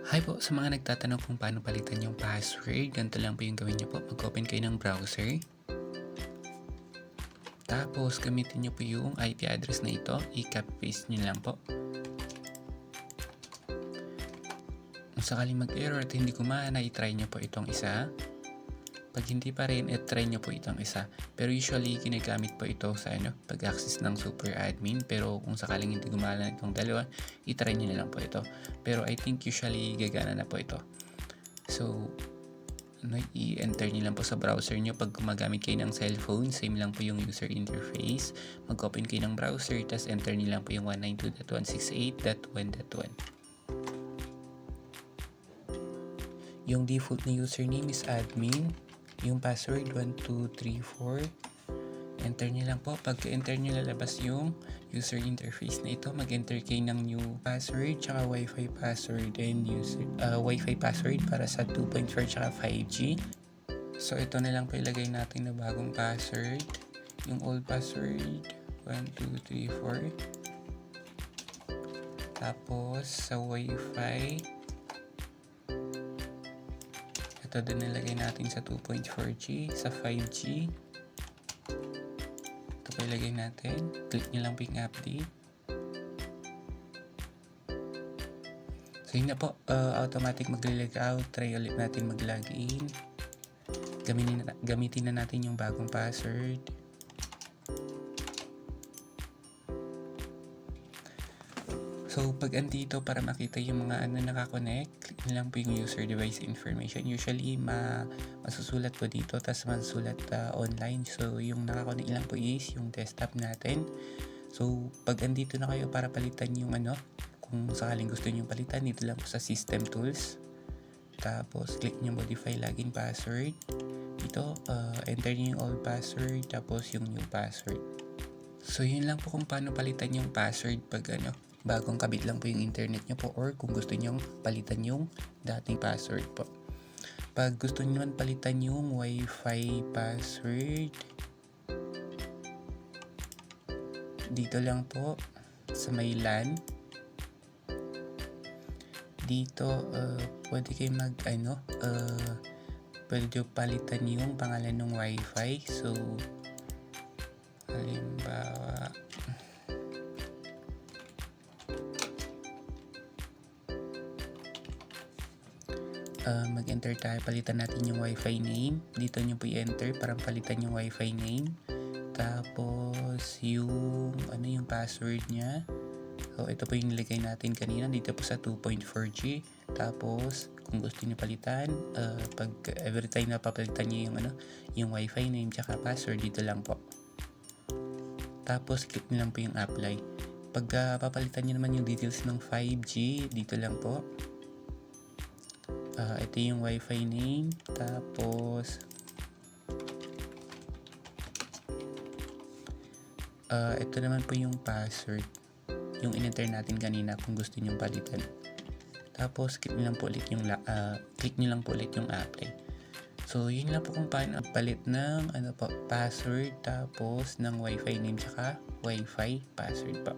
Hi po sa mga nagtatanong kung paano palitan yung password, ganito lang po yung gawin niyo po. Mag-open kayo ng browser. Tapos gamitin niyo po yung IP address na ito. I-copy paste niyo lang po. Kung sakaling mag-error at hindi gumana, i-try niyo po itong isa. Pag hindi pa rin, try nyo po itong isa. Pero usually, ginagamit po ito sa pag-access ng super admin. Pero kung sakaling hindi gumana itong dalawa, i-try nyo na lang po ito. Pero I think usually, gagana na po ito. So, i-enter nyo lang po sa browser nyo. Pag gumagamit kayo ng cellphone, same lang po yung user interface. Mag-open kayo ng browser, tapos enter nyo lang po yung 192.168.1.1. Yung default na username is admin. Yung password 1234. Enter nyo lang po. Pag enter nyo, lalabas yung user interface na ito. Mag-enter kayo ng new password tsaka wifi password and wifi password para sa 2.4 tsaka 5G. So ito na lang po ilagay natin na bagong password. Yung old password 1234. Tapos sa wifi, ito din nilagay natin sa 2.4G, sa 5G. Ito pa ilagay natin. Click nyo lang po yung update. So yun na po, automatic mag-log out. Try ulit natin mag-log in. Gamitin na natin yung bagong password. So, pag andito para makita yung mga nakakonect, click nyo lang po yung user device information. Usually, masusulat po dito, tapos masusulat online. So, yung nakakonect lang po is yung desktop natin. So, pag andito na kayo para palitan yung kung sakaling gusto nyo palitan, dito lang po sa system tools. Tapos, click nyo modify login password. Dito, enter nyo yung old password, tapos yung new password. So, yun lang po kung paano palitan yung password pag bagong kabit lang po yung internet nyo po, or kung gusto nyo palitan yung dating password po. Pag gusto nyo palitan yung wifi password, dito lang po sa may LAN. Dito pwede kayo pwede nyo palitan yung pangalan ng wifi. So halimbawa, mag-enter tayo, palitan natin yung wifi name. Dito nyo po i-enter para palitan yung wifi name. Tapos yung yung password nya. So ito po yung nilagay natin kanina dito po sa 2.4G. Tapos kung gusto niyo palitan, pag every time na papalitan niyo yung wifi name tsaka password, dito lang po. Tapos click niyo lang po yung apply. Pag papalitan niyo naman yung details ng 5G, dito lang po. Ito yung wifi name, tapos ito naman po yung password, yung in-enter natin kanina kung gusto niyo palitan. Tapos click niyo lang po ulit yung apply. So yun lang po kung paano palit ng password, tapos ng wifi name tsaka wifi password po.